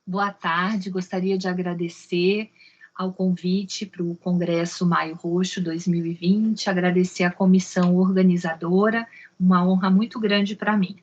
Boa tarde, gostaria de agradecer ao convite para o Congresso Maio Roxo 2020, agradecer à comissão organizadora, uma honra muito grande para mim.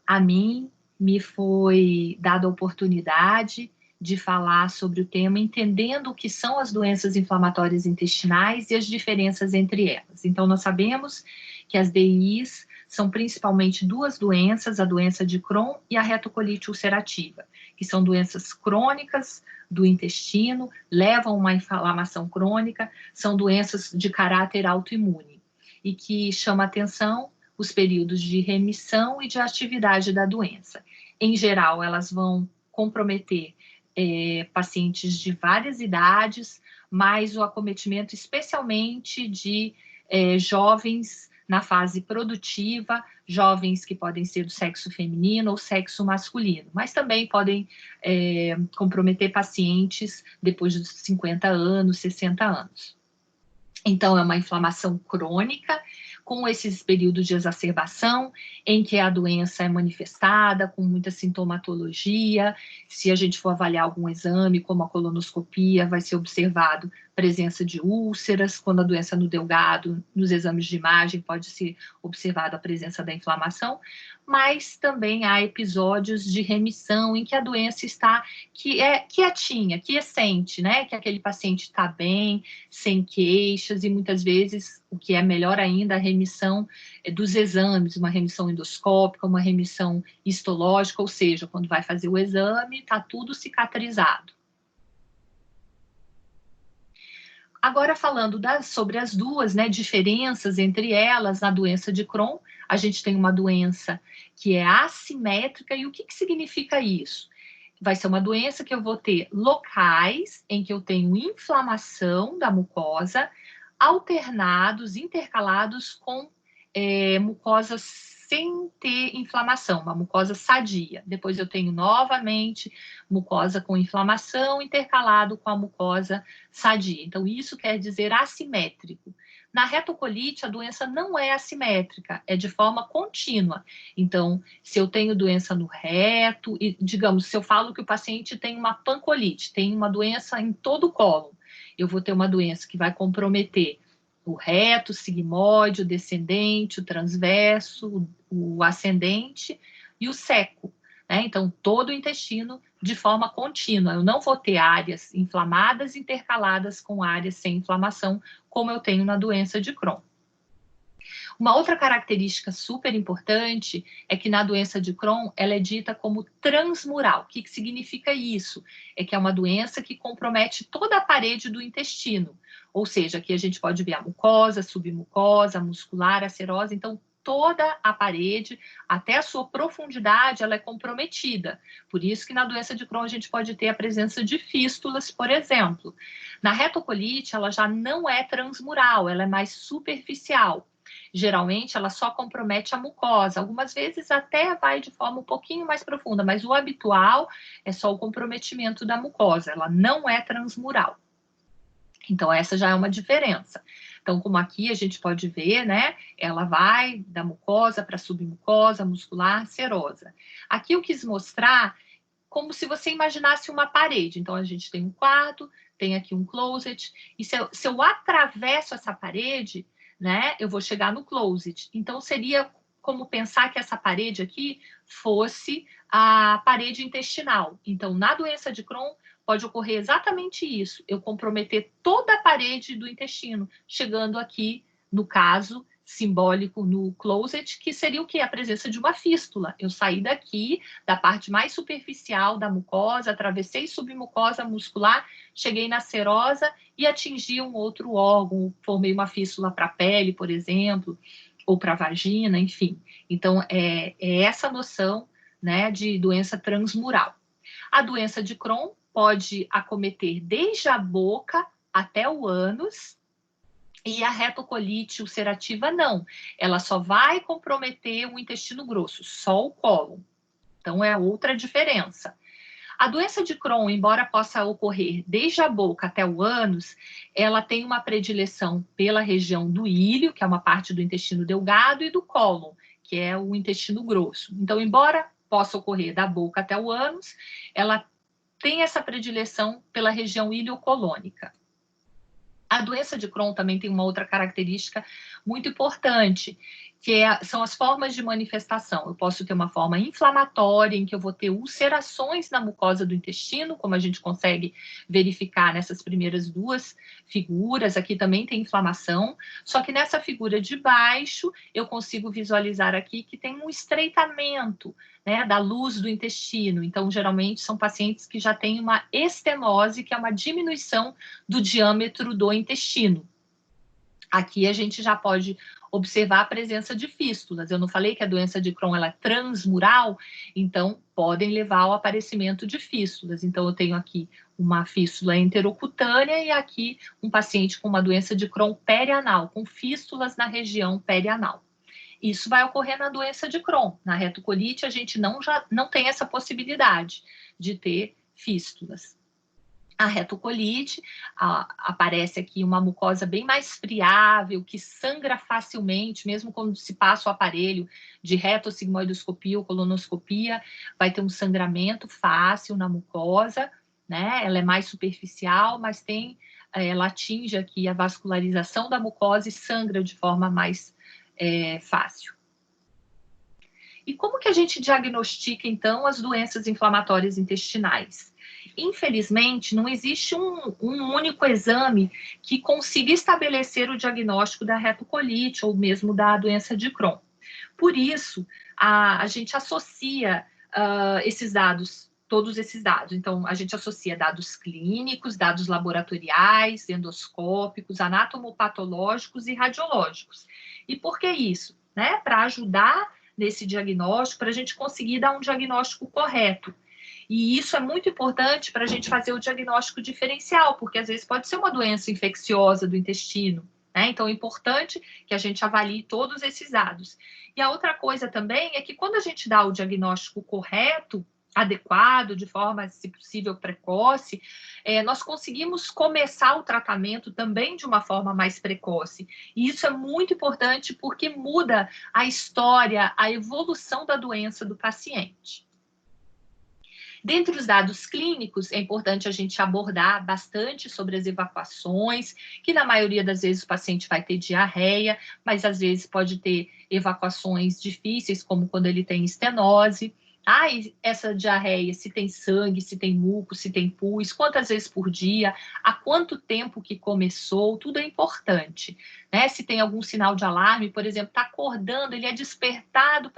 A mim me foi dada a oportunidade de falar sobre o tema, entendendo o que são as doenças inflamatórias intestinais e as diferenças entre elas. Então, nós sabemos que as DIs são principalmente duas doenças, a doença de Crohn e a retocolite ulcerativa, que são doenças crônicas do intestino, levam a uma inflamação crônica, são doenças de caráter autoimune e que chama atenção os períodos de remissão e de atividade da doença. Em geral, elas vão comprometer pacientes de várias idades, mas o acometimento especialmente de jovens na fase produtiva, jovens que podem ser do sexo feminino ou sexo masculino, mas também podem comprometer pacientes depois dos 50 anos, 60 anos. Então, é uma inflamação crônica, com esses períodos de exacerbação, em que a doença é manifestada, com muita sintomatologia. Se a gente for avaliar algum exame, como a colonoscopia, vai ser observado presença de úlceras. Quando a doença no delgado, nos exames de imagem, pode ser observada a presença da inflamação, mas também há episódios de remissão em que a doença está quietinha, quiescente, né? Que aquele paciente está bem, sem queixas, e muitas vezes, o que é melhor ainda, a remissão dos exames, uma remissão endoscópica, uma remissão histológica, ou seja, quando vai fazer o exame, está tudo cicatrizado. Agora, falando sobre as duas, né, diferenças entre elas, na doença de Crohn, a gente tem uma doença que é assimétrica, e o que significa isso? Vai ser uma doença que eu vou ter locais em que eu tenho inflamação da mucosa, alternados, intercalados com mucosas sem ter inflamação, uma mucosa sadia. Depois eu tenho novamente mucosa com inflamação intercalado com a mucosa sadia. Então, isso quer dizer assimétrico. Na retocolite, a doença não é assimétrica, é de forma contínua. Então, se eu tenho doença no reto, e digamos, se eu falo que o paciente tem uma pancolite, tem uma doença em todo o cólon, eu vou ter uma doença que vai comprometer o reto, o sigmoide, o descendente, o transverso, o ascendente e o seco, né? Então, todo o intestino de forma contínua. Eu não vou ter áreas inflamadas intercaladas com áreas sem inflamação, como eu tenho na doença de Crohn. Uma outra característica super importante é que na doença de Crohn, ela é dita como transmural. O que significa isso? É que é uma doença que compromete toda a parede do intestino. Ou seja, aqui a gente pode ver a mucosa, a submucosa, a muscular, a serosa. Então, toda a parede, até a sua profundidade, ela é comprometida. Por isso que na doença de Crohn a gente pode ter a presença de fístulas, por exemplo. Na retocolite, ela já não é transmural, ela é mais superficial. Geralmente, ela só compromete a mucosa. Algumas vezes até vai de forma um pouquinho mais profunda, mas o habitual é só o comprometimento da mucosa. Ela não é transmural. Então, essa já é uma diferença. Então, como aqui a gente pode ver, né? Ela vai da mucosa para submucosa, muscular, serosa. Aqui eu quis mostrar como se você imaginasse uma parede. Então, a gente tem um quarto, tem aqui um closet, e se eu atravesso essa parede, né, eu vou chegar no closet. Então, seria como pensar que essa parede aqui fosse a parede intestinal. Então, na doença de Crohn, pode ocorrer exatamente isso, eu comprometer toda a parede do intestino, chegando aqui, no caso simbólico, no closet, que seria o quê? A presença de uma fístula. Eu saí daqui, da parte mais superficial da mucosa, atravessei submucosa muscular, cheguei na serosa e atingi um outro órgão, formei uma fístula para a pele, por exemplo, ou para a vagina, enfim. Então, é essa noção, né, de doença transmural. A doença de Crohn pode acometer desde a boca até o ânus, e a retocolite ulcerativa não. Ela só vai comprometer o intestino grosso, só o cólon. Então, é outra diferença. A doença de Crohn, embora possa ocorrer desde a boca até o ânus, ela tem uma predileção pela região do íleo, que é uma parte do intestino delgado, e do cólon, que é o intestino grosso. Então, embora possa ocorrer da boca até o ânus, ela tem essa predileção pela região iliocolônica. A doença de Crohn também tem uma outra característica muito importante, que são as formas de manifestação. Eu posso ter uma forma inflamatória, em que eu vou ter ulcerações na mucosa do intestino, como a gente consegue verificar nessas primeiras duas figuras. Aqui também tem inflamação, só que nessa figura de baixo, eu consigo visualizar aqui que tem um estreitamento, né, da luz do intestino. Então, geralmente, são pacientes que já têm uma estenose, que é uma diminuição do diâmetro do intestino. Aqui a gente já pode observar a presença de fístulas. Eu não falei que a doença de Crohn ela é transmural, então podem levar ao aparecimento de fístulas. Então eu tenho aqui uma fístula enterocutânea e aqui um paciente com uma doença de Crohn perianal, com fístulas na região perianal. Isso vai ocorrer na doença de Crohn. Na retocolite a gente não tem essa possibilidade de ter fístulas. A retocolite, aparece aqui uma mucosa bem mais friável, que sangra facilmente, mesmo quando se passa o aparelho de retossigmoidoscopia ou colonoscopia, vai ter um sangramento fácil na mucosa, né? Ela é mais superficial, mas ela atinge aqui a vascularização da mucosa e sangra de forma mais fácil. E como que a gente diagnostica, então, as doenças inflamatórias intestinais? Infelizmente, não existe um único exame que consiga estabelecer o diagnóstico da retocolite ou mesmo da doença de Crohn. Por isso, a gente associa esses dados, todos esses dados. Então, a gente associa dados clínicos, dados laboratoriais, endoscópicos, anatomopatológicos e radiológicos. E por que isso? Né? Para ajudar nesse diagnóstico, para a gente conseguir dar um diagnóstico correto. E isso é muito importante para a gente fazer o diagnóstico diferencial, porque às vezes pode ser uma doença infecciosa do intestino, né? Então é importante que a gente avalie todos esses dados. E a outra coisa também é que quando a gente dá o diagnóstico correto, adequado, de forma, se possível, precoce, nós conseguimos começar o tratamento também de uma forma mais precoce. E isso é muito importante porque muda a história, a evolução da doença do paciente. Dentre os dados clínicos, é importante a gente abordar bastante sobre as evacuações, que na maioria das vezes o paciente vai ter diarreia, mas às vezes pode ter evacuações difíceis, como quando ele tem estenose. E essa diarreia, se tem sangue, se tem muco, se tem pus, quantas vezes por dia, há quanto tempo que começou, tudo é importante, né? Se tem algum sinal de alarme, por exemplo, está acordando, ele é despertado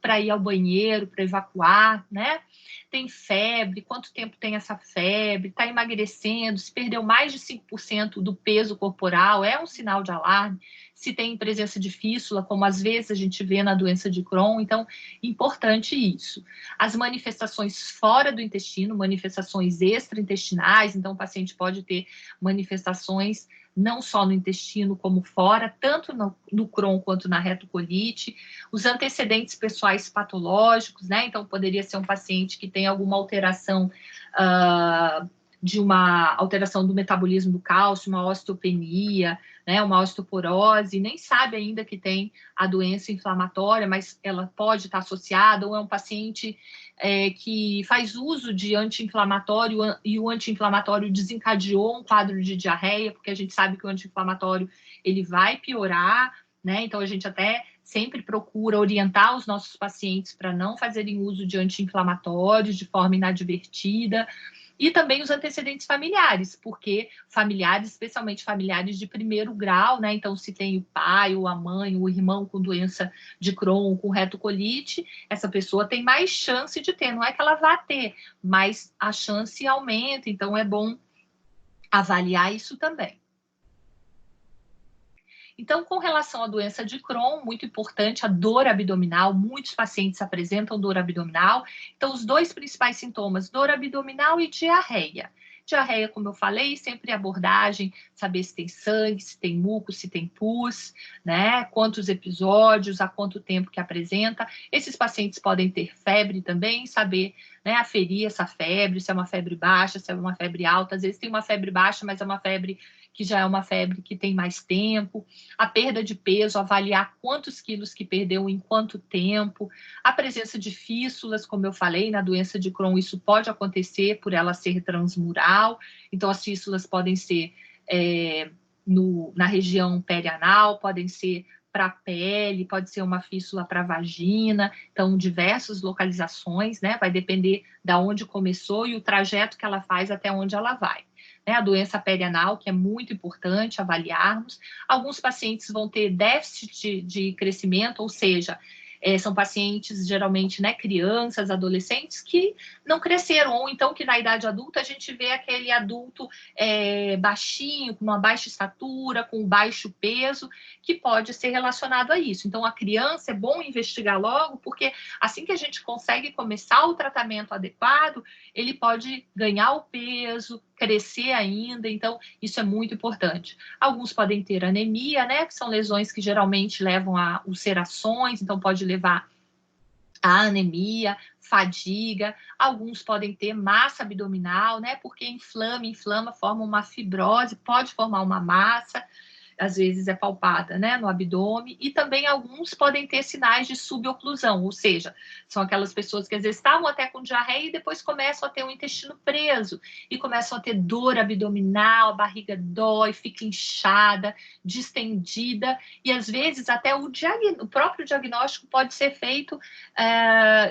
para ir ao banheiro, para evacuar, né? Tem febre, quanto tempo tem essa febre, está emagrecendo, se perdeu mais de 5% do peso corporal, é um sinal de alarme. Se tem presença de fístula, como às vezes a gente vê na doença de Crohn, então, importante isso. As manifestações fora do intestino, manifestações extraintestinais, então o paciente pode ter manifestações não só no intestino como fora, tanto no Crohn quanto na retocolite. Os antecedentes pessoais patológicos, né? Então, poderia ser um paciente que tem alguma alteração de uma alteração do metabolismo do cálcio, uma osteopenia, né, uma osteoporose, nem sabe ainda que tem a doença inflamatória, mas ela pode estar associada, ou é um paciente que faz uso de anti-inflamatório e o anti-inflamatório desencadeou um quadro de diarreia, porque a gente sabe que o anti-inflamatório ele vai piorar, né? Então a gente até sempre procura orientar os nossos pacientes para não fazerem uso de anti-inflamatórios de forma inadvertida. E também os antecedentes familiares, porque familiares, especialmente familiares de primeiro grau, né? Então, se tem o pai, ou a mãe, o irmão com doença de Crohn, com retocolite, essa pessoa tem mais chance de ter. Não é que ela vá ter, mas a chance aumenta. Então, é bom avaliar isso também. Então, com relação à doença de Crohn, muito importante a dor abdominal, muitos pacientes apresentam dor abdominal. Então, os dois principais sintomas, dor abdominal e diarreia. Diarreia, como eu falei, sempre abordagem, saber se tem sangue, se tem muco, se tem pus, né? Quantos episódios, há quanto tempo que apresenta. Esses pacientes podem ter febre também, saber, né, aferir essa febre, se é uma febre baixa, se é uma febre alta. Às vezes tem uma febre baixa, mas é uma febre que já é uma febre que tem mais tempo. A perda de peso, avaliar quantos quilos que perdeu em quanto tempo. A presença de fístulas, como eu falei, na doença de Crohn, isso pode acontecer por ela ser transmural. Então, as fístulas podem ser na região perianal, podem ser para a pele, pode ser uma fístula para a vagina, então diversas localizações, né? Vai depender da onde começou e o trajeto que ela faz até onde ela vai. Né? A doença perianal, que é muito importante avaliarmos. Alguns pacientes vão ter déficit de crescimento, ou seja, são pacientes, geralmente, né, crianças, adolescentes, que não cresceram, ou então que na idade adulta a gente vê aquele adulto baixinho, com uma baixa estatura, com baixo peso, que pode ser relacionado a isso. Então, a criança é bom investigar logo, porque assim que a gente consegue começar o tratamento adequado, ele pode ganhar o peso, crescer ainda, então isso é muito importante. Alguns podem ter anemia, né, que são lesões que geralmente levam a ulcerações, então pode levar a anemia, fadiga. Alguns podem ter massa abdominal, né, porque inflama, forma uma fibrose, pode formar uma massa, às vezes é palpada, né, no abdômen, e também alguns podem ter sinais de suboclusão, ou seja, são aquelas pessoas que às vezes estavam até com diarreia e depois começam a ter o intestino preso, e começam a ter dor abdominal, a barriga dói, fica inchada, distendida, e às vezes até o próprio diagnóstico pode ser feito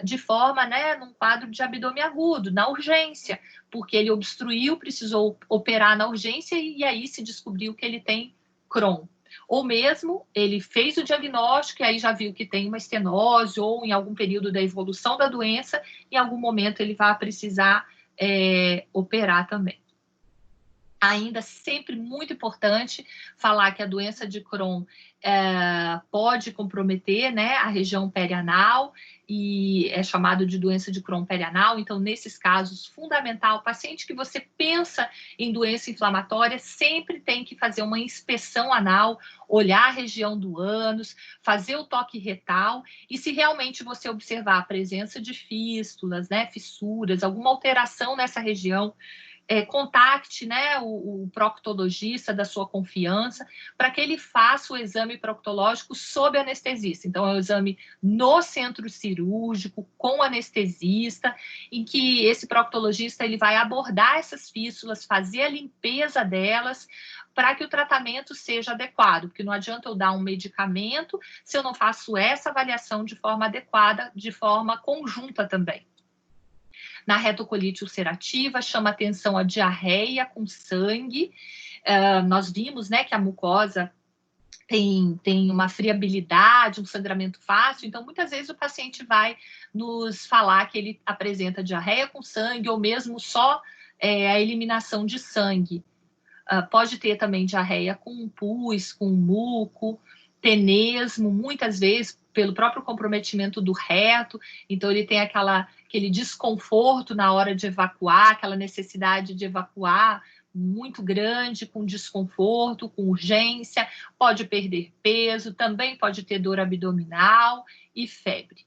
de forma, né, num quadro de abdômen agudo, na urgência, porque ele obstruiu, precisou operar na urgência, e aí se descobriu que ele tem Crohn. Ou mesmo ele fez o diagnóstico e aí já viu que tem uma estenose ou em algum período da evolução da doença, em algum momento ele vai precisar operar também. Ainda sempre muito importante falar que a doença de Crohn pode comprometer, né, a região perianal, e é chamado de doença de Crohn perianal. Então, nesses casos, fundamental, paciente que você pensa em doença inflamatória, sempre tem que fazer uma inspeção anal, olhar a região do ânus, fazer o toque retal, e se realmente você observar a presença de fístulas, né, fissuras, alguma alteração nessa região, contacte, né, o proctologista da sua confiança para que ele faça o exame proctológico sob anestesista. Então, é um exame no centro cirúrgico, com anestesista, em que esse proctologista ele vai abordar essas fístulas, fazer a limpeza delas, para que o tratamento seja adequado, porque não adianta eu dar um medicamento se eu não faço essa avaliação de forma adequada, de forma conjunta também. Na retocolite ulcerativa, chama atenção a diarreia com sangue. Nós vimos, né, que a mucosa tem uma friabilidade, um sangramento fácil, então muitas vezes o paciente vai nos falar que ele apresenta diarreia com sangue ou mesmo só a eliminação de sangue. Pode ter também diarreia com pus, com muco, tenesmo, muitas vezes pelo próprio comprometimento do reto, então ele tem aquele desconforto na hora de evacuar, aquela necessidade de evacuar muito grande, com desconforto, com urgência, pode perder peso, também pode ter dor abdominal e febre.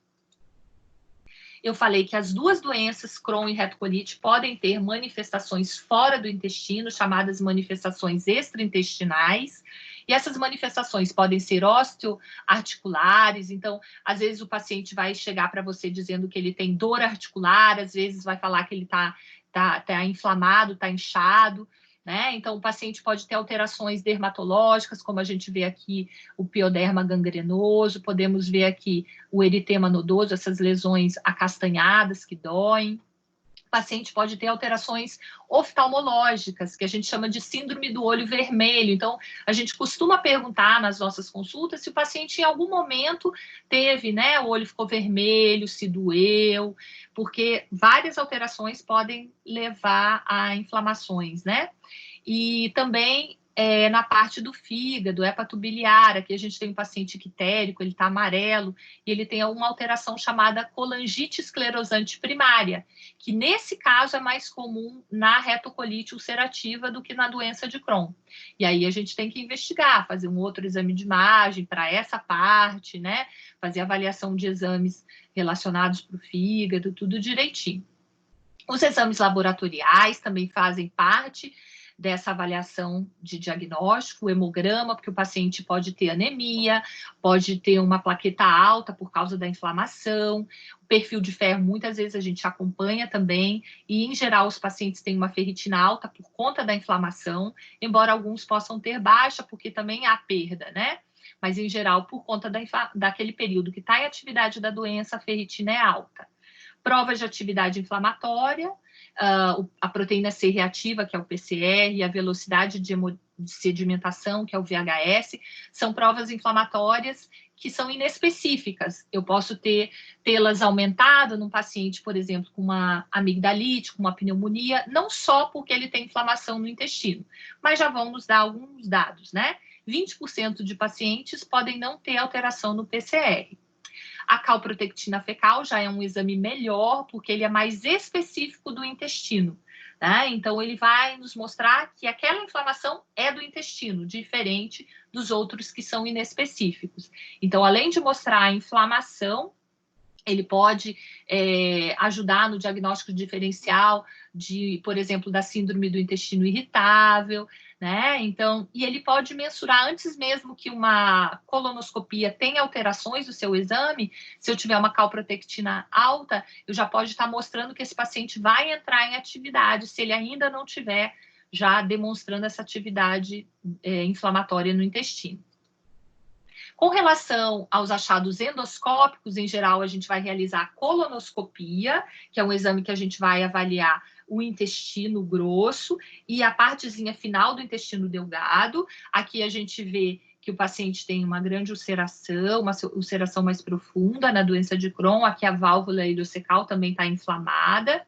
Eu falei que as duas doenças, Crohn e retocolite, podem ter manifestações fora do intestino, chamadas manifestações extraintestinais, e essas manifestações podem ser osteoarticulares, então, às vezes o paciente vai chegar para você dizendo que ele tem dor articular, às vezes vai falar que ele tá inflamado, tá inchado, né? Então, o paciente pode ter alterações dermatológicas, como a gente vê aqui o pioderma gangrenoso, podemos ver aqui o eritema nodoso, essas lesões acastanhadas que doem. O paciente pode ter alterações oftalmológicas, que a gente chama de síndrome do olho vermelho. Então, a gente costuma perguntar nas nossas consultas se o paciente em algum momento teve, né, o olho ficou vermelho, se doeu, porque várias alterações podem levar a inflamações, né? E também na parte do fígado, hepatobiliar. Aqui a gente tem um paciente ictérico, ele está amarelo, e ele tem uma alteração chamada colangite esclerosante primária, que nesse caso é mais comum na retocolite ulcerativa do que na doença de Crohn. E aí a gente tem que investigar, fazer um outro exame de imagem para essa parte, né? Fazer avaliação de exames relacionados para o fígado, tudo direitinho. Os exames laboratoriais também fazem parte dessa avaliação de diagnóstico, o hemograma, porque o paciente pode ter anemia, pode ter uma plaqueta alta por causa da inflamação, o perfil de ferro muitas vezes a gente acompanha também, e em geral os pacientes têm uma ferritina alta por conta da inflamação, embora alguns possam ter baixa, porque também há perda, né? Mas em geral, por conta daquele período que está em atividade da doença, a ferritina é alta. Provas de atividade inflamatória, a proteína C reativa, que é o PCR, e a velocidade de sedimentação, que é o VHS, são provas inflamatórias que são inespecíficas. Eu posso tê-las aumentado num paciente, por exemplo, com uma amigdalite, com uma pneumonia, não só porque ele tem inflamação no intestino, mas já vão nos dar alguns dados, né? 20% de pacientes podem não ter alteração no PCR. A calprotectina fecal já é um exame melhor, porque ele é mais específico do intestino, né? Então, ele vai nos mostrar que aquela inflamação é do intestino, diferente dos outros que são inespecíficos. Então, além de mostrar a inflamação, ele pode ajudar no diagnóstico diferencial por exemplo, da síndrome do intestino irritável, né? Então, e ele pode mensurar antes mesmo que uma colonoscopia tenha alterações do seu exame. Se eu tiver uma calprotectina alta, eu já pode estar mostrando que esse paciente vai entrar em atividade, se ele ainda não tiver já demonstrando essa atividade inflamatória no intestino. Com relação aos achados endoscópicos, em geral, a gente vai realizar a colonoscopia, que é um exame que a gente vai avaliar o intestino grosso e a partezinha final do intestino delgado. Aqui a gente vê que o paciente tem uma grande ulceração, uma ulceração mais profunda na doença de Crohn. Aqui a válvula ileocecal também está inflamada.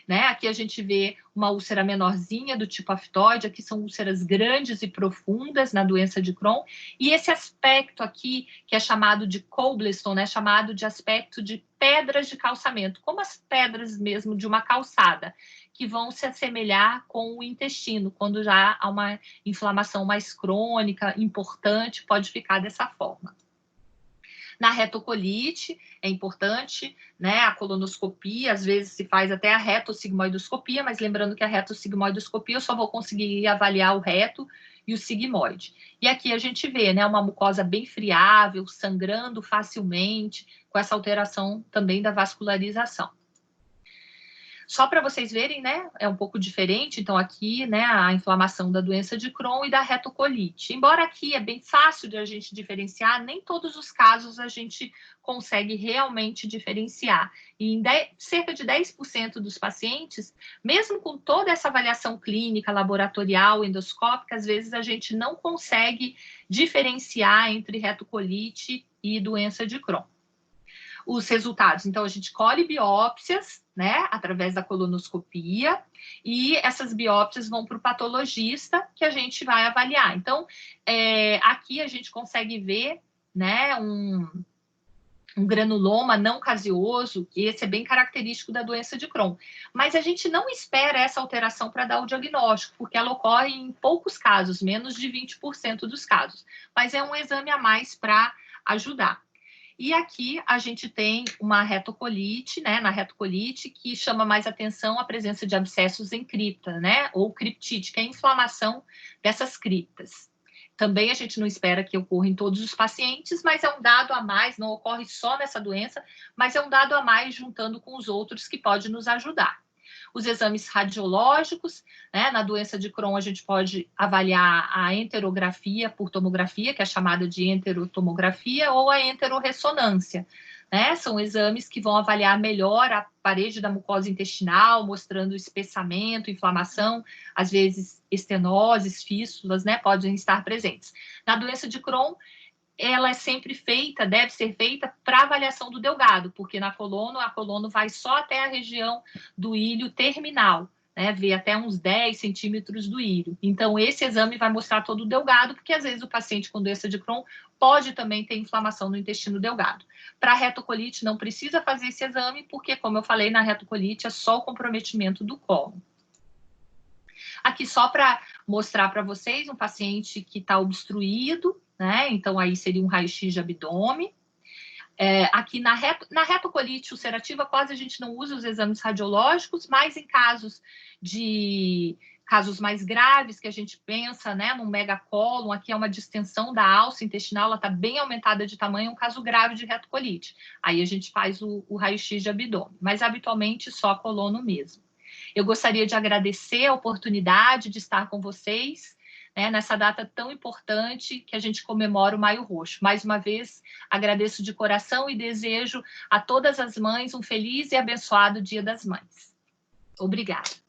Né? Aqui a gente vê uma úlcera menorzinha do tipo aftoide, aqui são úlceras grandes e profundas na doença de Crohn, e esse aspecto aqui, que é chamado de cobblestone, né? Chamado de aspecto de pedras de calçamento, como as pedras mesmo de uma calçada, que vão se assemelhar com o intestino, quando já há uma inflamação mais crônica, importante, pode ficar dessa forma. Na retocolite, é importante, né, a colonoscopia, às vezes se faz até a retossigmoidoscopia, mas lembrando que a retossigmoidoscopia eu só vou conseguir avaliar o reto e o sigmoide. E aqui a gente vê, né, uma mucosa bem friável, sangrando facilmente, com essa alteração também da vascularização. Só para vocês verem, né, é um pouco diferente, então aqui, né, a inflamação da doença de Crohn e da retocolite. Embora aqui é bem fácil de a gente diferenciar, nem todos os casos a gente consegue realmente diferenciar. E em cerca de 10% dos pacientes, mesmo com toda essa avaliação clínica, laboratorial, endoscópica, às vezes a gente não consegue diferenciar entre retocolite e doença de Crohn. Os resultados, então a gente colhe biópsias, né, através da colonoscopia, e essas biópsias vão para o patologista, que a gente vai avaliar. Então, aqui a gente consegue ver, né, um granuloma não caseoso, que esse é bem característico da doença de Crohn. Mas a gente não espera essa alteração para dar o diagnóstico, porque ela ocorre em poucos casos, menos de 20% dos casos. Mas é um exame a mais para ajudar. E aqui a gente tem uma retocolite, né, na retocolite, que chama mais atenção a presença de abscessos em cripta, né, ou criptite, que é a inflamação dessas criptas. Também a gente não espera que ocorra em todos os pacientes, mas é um dado a mais, não ocorre só nessa doença, mas é um dado a mais juntando com os outros que pode nos ajudar. Os exames radiológicos, né, na doença de Crohn a gente pode avaliar a enterografia por tomografia, que é chamada de enterotomografia, ou a enterorressonância, né, são exames que vão avaliar melhor a parede da mucosa intestinal, mostrando espessamento, inflamação, às vezes estenoses, fístulas, né, podem estar presentes. Na doença de Crohn, ela é sempre feita, deve ser feita para avaliação do delgado, porque na colono, a colono vai só até a região do ilho terminal, né, ver até uns 10 centímetros do írio. Então, esse exame vai mostrar todo o delgado, porque às vezes o paciente com doença de Crohn pode também ter inflamação no intestino delgado. Para retocolite, não precisa fazer esse exame, porque, como eu falei, na retocolite é só o comprometimento do cólon. Aqui, só para mostrar para vocês, um paciente que está obstruído, né? Então, aí seria um raio-x de abdômen. Aqui na retocolite ulcerativa, quase a gente não usa os exames radiológicos, mas em casos mais graves, que a gente pensa, né, num megacólon, aqui é uma distensão da alça intestinal, ela está bem aumentada de tamanho, é um caso grave de retocolite. Aí a gente faz o raio-x de abdômen, mas habitualmente só colono mesmo. Eu gostaria de agradecer a oportunidade de estar com vocês, né, nessa data tão importante que a gente comemora o Maio Roxo. Mais uma vez, agradeço de coração e desejo a todas as mães um feliz e abençoado Dia das Mães. Obrigada.